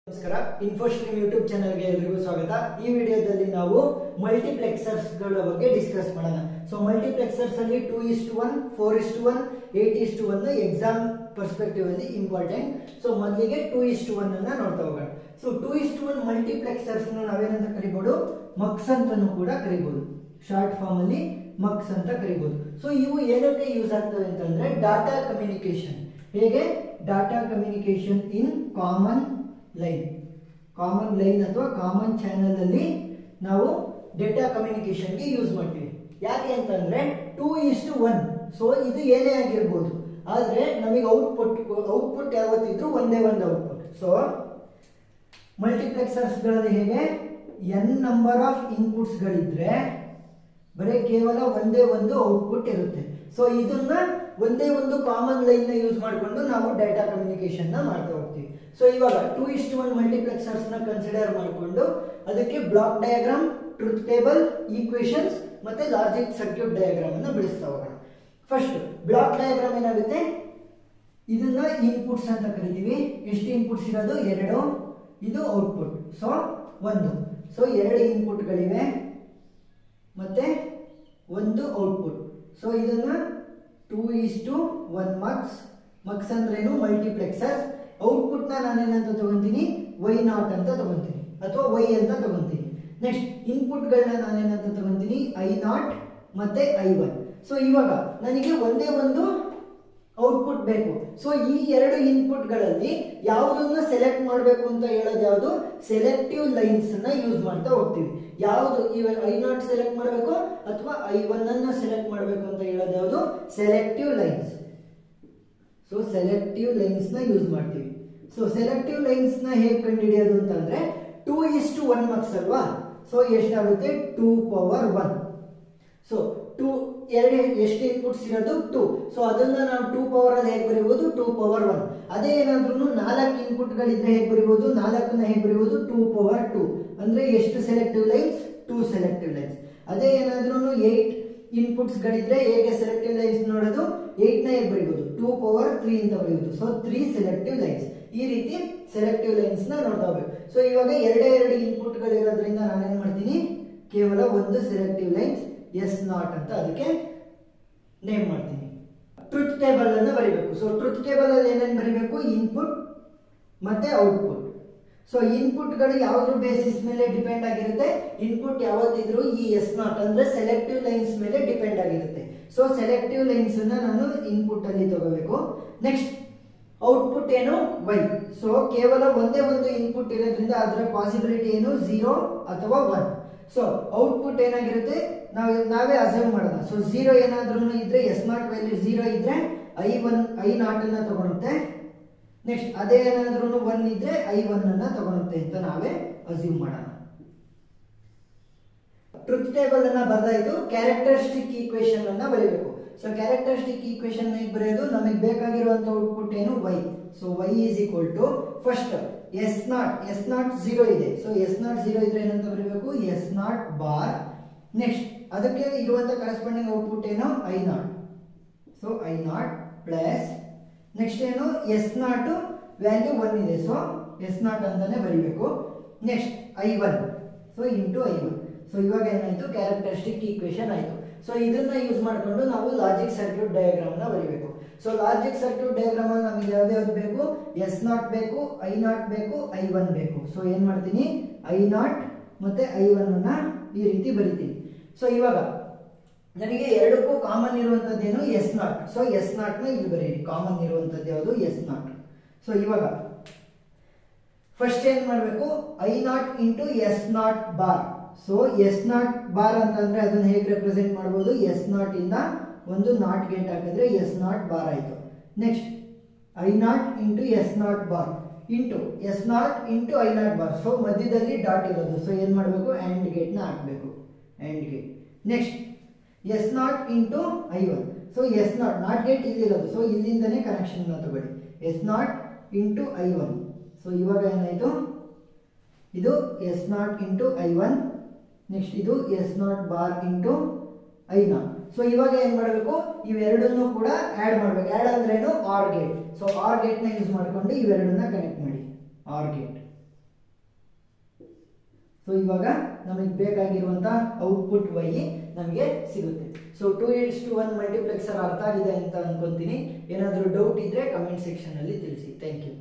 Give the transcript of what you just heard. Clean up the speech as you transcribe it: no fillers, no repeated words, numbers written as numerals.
ನಮಸ್ಕಾರ ಇನ್ಫೋಸ್ಟ್ರೀಮ್ ಯೂಟ್ಯೂಬ್ ಚಾನೆಲ್ಗೆ ಎಲ್ಲರಿಗೂ ಸ್ವಾಗತ. ಈ ವಿಡಿಯೋದಲ್ಲಿ ನಾವು ಮಲ್ಟಿಪ್ಲೆಕ್ಸರ್ಸ್ ಗಳ ಬಗ್ಗೆ ಡಿಸ್ಕಸ್ ಮಾಡೋಣ. ಸೊ ಮಲ್ಟಿಪ್ಲೆಕ್ಸರ್ಸ್ ಅಲ್ಲಿ 2:1, 4:1, 8:1 ಎಕ್ಸಾಮ್ ಪರ್ಸ್ಪೆಕ್ಟಿವ್ ಅಲ್ಲಿ ಇಂಪಾರ್ಟೆಂಟ್. ಸೊ ಮೊದಲಿಗೆ 2:1 ಅನ್ನ ನೋಡ್ತಾ ಹೋಗೋಣ. ಸೊ 2:1 ಮಲ್ಟಿಪ್ಲೆಕ್ಸರ್ಸ್ ನಾವೇನಂತ ಕರಿಬಹುದು, ಮಕ್ಸ್ ಅಂತಾನೂ ಕೂಡ ಕರಿಬಹುದು. ಶಾರ್ಟ್ ಫಾರ್ಮ್ ಅಲ್ಲಿ ಮಕ್ಸ್ ಅಂತ ಕರಿಬಹುದು. ಸೊ ಇವು ಏನಕ್ಕೆ ಯೂಸ್ ಆಗ್ತವೆ ಅಂತಂದ್ರೆ ಡಾಟಾ ಕಮ್ಯುನಿಕೇಶನ್. ಹೇಗೆ data communication in common line ಅಥವಾ ಕಾಮನ್ ಚಾನೆಲ್ ಅಲ್ಲಿ ನಾವು ಡೇಟಾ ಕಮ್ಯುನಿಕೇಶನ್ ಗೆ ಯೂಸ್ ಮಾಡ್ತೀವಿ. ಯಾಕೆ ಅಂತಂದ್ರೆ 2:1. ಸೊ ಇದು ಏನೇ ಆಗಿರ್ಬೋದು, ಆದ್ರೆ ನಮಗೆ ಔಟ್ಪುಟ್ ಯಾವತ್ತಿದ್ರು ಒಂದೇ ಒಂದು ಔಟ್ಪುಟ್. ಸೊ ಮಲ್ಟಿಪ್ಲೆಕ್ಸರ್ಸ್ ಗಳಲ್ಲಿ ಹೇಗೆ n ನಂಬರ್ ಆಫ್ ಇನ್ಪುಟ್ಸ್ ಗಳಿದ್ರೆ ಬರೀ ಕೇವಲ ಒಂದೇ ಒಂದು ಔಟ್ಪುಟ್ ಇರುತ್ತೆ. ಸೊ ಇದನ್ನ ಒಂದೇ ಒಂದು ಕಾಮನ್ ಲೈನ್ ನ ಯೂಸ್ ಮಾಡಿಕೊಂಡು ನಾವು ಡೇಟಾ ಕಮ್ಯುನಿಕೇಶನ್ ನ ಮಾಡ್ತಾ ಹೋಗ್ತೀವಿ. ಸೊ ಇವಾಗ 2:1 ಮಲ್ಟಿಪ್ಲೆಕ್ಸರ್ಸ್ ನ ಕನ್ಸಿಡರ್ ಮಾಡಿಕೊಂಡು ಅದಕ್ಕೆ block diagram, truth table, equations ಮತ್ತೆ ಲಾಜಿಕ್ ಸರ್ಕ್ಯೂಟ್ ಡಯಾಗ್ರಾಮ್ ಅನ್ನ ಬಿಡಿಸ್ತಾ ಹೋಗೋಣ. ಫಸ್ಟ್ ಬ್ಲಾಕ್ ಡಯಾಗ್ರಾಮ್ ಏನಾಗುತ್ತೆ, ಇದನ್ನ ಇನ್ಪುಟ್ಸ್ ಅಂತ ಕರಿತೀವಿ. ಎಷ್ಟು ಇನ್ಪುಟ್ಸ್ ಇರೋದು? 2. ಇದು ಔಟ್ಪುಟ್. ಸೊ 1. ಸೊ 2 ಇನ್ಪುಟ್ ಗಳಿವೆ ಮತ್ತೆ ಒಂದು ಔಟ್ಪುಟ್. ಸೊ ಇದನ್ನ 2:1 ಮಕ್ಸ್ ಅಂದ್ರೇನು ಮಲ್ಟಿಪ್ಲೆಕ್ಸರ್ಸ್. ಔಟ್ಪುಟ್ ನಾನೇನಂತ ತಗೊಂತೀನಿ, y0 ಅಂತ ತಗೊಂತೀನಿ ಅಥವಾ y ಅಂತ ತಗೊಂತೀನಿ. ನೆಕ್ಸ್ಟ್ ಇನ್ಪುಟ್ ಗಳನ್ನ ನಾನೇನಂತ ತಗೊಂತೀನಿ, i0 ಮತ್ತೆ i1. ಸೊ ಇವಾಗ ನನಗೆ ಒಂದೇ ಒಂದು ಔಟ್ಪುಟ್ ಬೇಕು. ಸೊ ಈ 2 ಇನ್ಪುಟ್ ಗಳಲ್ಲಿ ಯಾವುದನ್ನ ಸೆಲೆಕ್ಟ್ ಮಾಡಬೇಕು ಅಂತ ಹೇಳೋದು ಯಾವುದು, ಸೆಲೆಕ್ಟಿವ್ ಲೈನ್ಸ್ ಅನ್ನ ಯೂಸ್ ಮಾಡ್ತಾ ಹೋಗ್ತೀವಿ. ಯಾವುದು i0 ಸೆಲೆಕ್ಟ್ ಮಾಡಬೇಕು ಅಥವಾ i1 ಅನ್ನ ಸೆಲೆಕ್ಟ್ ಮಾಡಬೇಕು ಅಂತ ಹೇಳೋದು ಯಾವುದು, selective lines. So selective lines ನ ಯೂಸ್ ಮಾಡ್ತೀವಿ. ಸೊ ಸೆಲೆಕ್ಟಿವ್ ಲೈನ್ಸ್ ನ ಹೇಗೆ ಕಂಡುಹಿಡಿಯೋದು ಅಂತಂದ್ರೆ 2:1 ಮಕ್ಸ್ ಅಲ್ವಾ. ಸೊ ಎಷ್ಟಾಗುತ್ತೆ, 2⁻1. ಸೊ ಎಷ್ಟು ಇನ್ಪುಟ್ಸ್ ಇರೋದು 2. ಸೊ ಅದನ್ನ ನಾವು 2 ಪವರ್ ಅಲ್ಲಿ ಹೇಗೆ ಬರೀಬಹುದು, 2⁻1. ಅದೇ ಏನಾದ್ರೂ 4 ಇನ್ಪುಟ್ ಗಳಿದ್ರೆ ಹೇಗೆ ಬರೀಬಹುದು, 4ನ ಹೇಗೆ ಬರೀಬಹುದು, 2⁻2. ಅಂದ್ರೆ ಎಷ್ಟು ಸೆಲೆಕ್ಟಿವ್ ಲೈನ್ಸ್, 2 ಸೆಲೆಕ್ಟಿವ್ ಲೈನ್ಸ್. ಅದೇ ಏನಾದ್ರೂ 8 ಇನ್ಪುಟ್ಸ್ ಗಳಿದ್ರೆ ಹೇಗೆ ಸೆಲೆಕ್ಟಿವ್ ಲೈನ್ಸ್ ನೋಡೋದು, 8ನ ಹೇಗೆ ಬರೀಬಹುದು, 2⁻3 ಅಂತ ಬರೀಬಹುದು. So 3 selective lines. ಈ ರೀತಿ ಸೆಲೆಕ್ಟಿವ್ ಲೈನ್ಸ್ ನ ನೋಡ್ತಾ ಹೋಗ್ಬೇಕು. ಸೊ ಇವಾಗ 2 ಇನ್ಪುಟ್ ಗಳಿರೋದ್ರಿಂದ ನಾನೇನ್ ಮಾಡ್ತೀನಿ, ಕೇವಲ ಒಂದು ಸೆಲೆಕ್ಟಿವ್ ಲೈನ್ಸ್ S0 ಅಂತ ಅದಕ್ಕೆ ನೇಮ್ ಮಾಡ್ತೀನಿ. ಟ್ರೂತ್ ಟೇಬಲ್ ಅನ್ನು ಬರೀಬೇಕು. ಸೊ ಟ್ರೂತ್ ಟೇಬಲ್ ಅಲ್ಲಿ ಏನೇನು ಬರೀಬೇಕು, ಇನ್ಪುಟ್ ಮತ್ತೆ ಔಟ್ಪುಟ್. ಸೊ ಇನ್ಪುಟ್ ಗಳು ಯಾವ್ದ್ರ ಬೇಸಿಸ್ ಮೇಲೆ ಡಿಪೆಂಡ್ ಆಗಿರುತ್ತೆ, ಇನ್ಪುಟ್ ಯಾವತ್ತಿದ್ರು ಈ S0 ಅಂದ್ರೆ ಸೆಲೆಕ್ಟಿವ್ ಲೈನ್ಸ್ ಮೇಲೆ ಡಿಪೆಂಡ್ ಆಗಿರುತ್ತೆ. ಸೊ ಸೆಲೆಕ್ಟಿವ್ ಲೈನ್ಸ್ ಅನ್ನ ನಾನು ಇನ್ಪುಟ್ ಅಲ್ಲಿ ತಗೋಬೇಕು. ನೆಕ್ಸ್ಟ್ ಔಟ್ಪುಟ್ ಏನು, y. ಸೊ ಕೇವಲ ಒಂದೇ ಒಂದು ಇನ್ಪುಟ್ ಇರೋದ್ರಿಂದ ಅದರ ಪಾಸಿಬಿಲಿಟಿ ಏನು, 0 ಅಥವಾ 1. ಸೊ ಔಟ್ಪುಟ್ ಏನಾಗಿರುತ್ತೆ, ನಾವೇ ಅಸರ್ವ್ ಮಾಡೋಣ. ಸೊ 0 ಏನಾದ್ರೂ ಇದ್ರೆ S0 ವ್ಯಾಲ್ಯೂ 0 ಇದ್ರೆ i0 ಅನ್ನ ತಗೊಳುತ್ತೆ. ನೆಕ್ಸ್ಟ್ ಅದೇ ಏನಾದ್ರೂ 1 ಇದ್ರೆ i1 ಅನ್ನ ತಗೊಳುತ್ತೆ ಅಂತ ನಾವೇ ಅಸ್ಯೂಮ್ ಮಾಡೋಣ. ಟ್ರೂತ್ ಟೇಬಲ್ ಅನ್ನ ಬರೆದಾಯ್ತು. ಕ್ಯಾರೆಕ್ಟರಿಸ್ಟಿಕ್ ಈಕ್ವೇಶನ್ ಅನ್ನ ಬರೀಬೇಕು. ಸೊ ಕ್ಯಾರೆಕ್ಟರಿಸ್ಟಿಕ್ ಈಕ್ವೇಶನ್ ಹೇಗೆ ಬರೆಯೋದು, ನಮಗೆ ಬೇಕಾಗಿರುವಂತ ಔಟ್ಪುಟ್ ಏನು, y. So y is equal to first S0 0 ಇದೆ. ಸೊ S0 0 ಇದ್ರೆ ಏನಂತ ಬರೀಬೇಕು, S0 ಬಾರ್. ನೆಕ್ಸ್ಟ್ ಅದಕ್ಕೆ ಇರುವಂತ ಕರೆಸ್ಪಾಂಡಿಂಗ್ ಔಟ್ಪುಟ್ ಏನು, i0. So i0 plus next ಏನು, S0 ವ್ಯಾಲ್ಯೂ 1 ಇದೆ. ಸೊ S0 ಅಂತಾನೆ ಬರೀಬೇಕು. Next i1. So into i1. So ಇವಾಗ ಏನಾಯ್ತು, ಕ್ಯಾರೆಕ್ಟರಿಸ್ಟಿಕ್ ಈಕ್ವೇಶನ್ ಆಯ್ತು. ಸೊ ಇದನ್ನ ಯೂಸ್ ಮಾಡಿಕೊಂಡು ನಾವು ಲಾಜಿಕ್ ಸರ್ಕ್ಯೂಟ್ ಡಯಾಗ್ರಾಮ್ ನ ಬರೀಬೇಕು. ಸೊ ಲಾಜಿಕ್ ಸರ್ಕ್ಯೂಟ್ ಡಯಾಗ್ರಾಮ್ ಅಲ್ಲಿ ನಮಗೆ ಯಾವ್ದು ಬೇಕು, S0 ಬೇಕು, i0 ಬೇಕು, i1 ಬೇಕು. ಸೊ ಏನ್ ಮಾಡ್ತೀನಿ, i0 ಮತ್ತೆ i1 ಅನ್ನ ಈ ರೀತಿ ಬರೀತೀನಿ. ಸೊ ಇವಾಗ ನನಗೆ ಎರಡಕ್ಕೂ ಕಾಮನ್ ಇರುವಂತದ್ದೇನು, S0. ಸೊ S0 ನ ಇಲ್ಲಿ ಬರೀರಿ. ಕಾಮನ್ ಇರುವಂತದ್ದು ಯಾವುದು, S0. ಸೊ ಇವಾಗ ಫಸ್ಟ್ ಏನ್ ಮಾಡಬೇಕು, i0 into S0 bar. So S0 bar ಅಂತಂದ್ರೆ ಅದನ್ನ ಹೇಗೆ ರೆಪ್ರೆಸೆಂಟ್ ಮಾಡಬಹುದು, S0 ಇಂದ ಒಂದು ನಾಟ್ ಗೇಟ್ ಹಾಕಿದ್ರೆ S0 ಬಾರ್ ಆಯ್ತು. Next i0 into S0 bar into S0 into i0 bar. So ಮಧ್ಯದಲ್ಲಿ ಡಾಟ್ ಇರೋದು. ಸೊ ಏನ್ ಮಾಡಬೇಕು, ಆಂಡ್ ಗೇಟ್ ನ ಹಾಕಬೇಕು, and gate. Next S0 into i1. So S0 not gate ಇಲ್ಲಿರೋದು. ಸೊ ಇಲ್ಲಿಂದನೇ ಕನೆಕ್ಷನ್ ತಗೊಳ್ಳಿ, S0 ಇಂಟು i1. ಸೊ ಇವಾಗ ಏನಾಯ್ತು, ಇದು S0 ಇಂಟು i1. ನೆಕ್ಸ್ಟ್ ಇದು S0 bar into i0. So ಇವಾಗ ಏನ್ ಮಾಡಬೇಕು, ಇವೆರಡನ್ನು ಕೂಡ ಆಡ್ ಮಾಡಬೇಕು. ಆಡ್ ಅಂದ್ರೇನು, R gate. So R gate ನ ಯೂಸ್ ಮಾಡಿಕೊಂಡು ಇವೆರಡನ್ನ ಕನೆಕ್ಟ್ ಮಾಡಿ, ಆರ್ ಗೇಟ್. ಸೊ ಇವಾಗ ನಮಗೆ ಬೇಕಾಗಿರುವಂತ ಔಟ್ಪುಟ್ y ನಮಗೆ ಸಿಗುತ್ತೆ. ಸೊ 2:1 ಮಲ್ಟಿಪ್ಲೆಕ್ಸರ್ ಅರ್ಥ ಆಗಿದೆ ಅಂತ ಅನ್ಕೊಂತೀನಿ. ಏನಾದರೂ ಡೌಟ್ ಇದ್ರೆ ಕಮೆಂಟ್ ಸೆಕ್ಷನ್ ಅಲ್ಲಿ ತಿಳಿಸಿ. Thank you.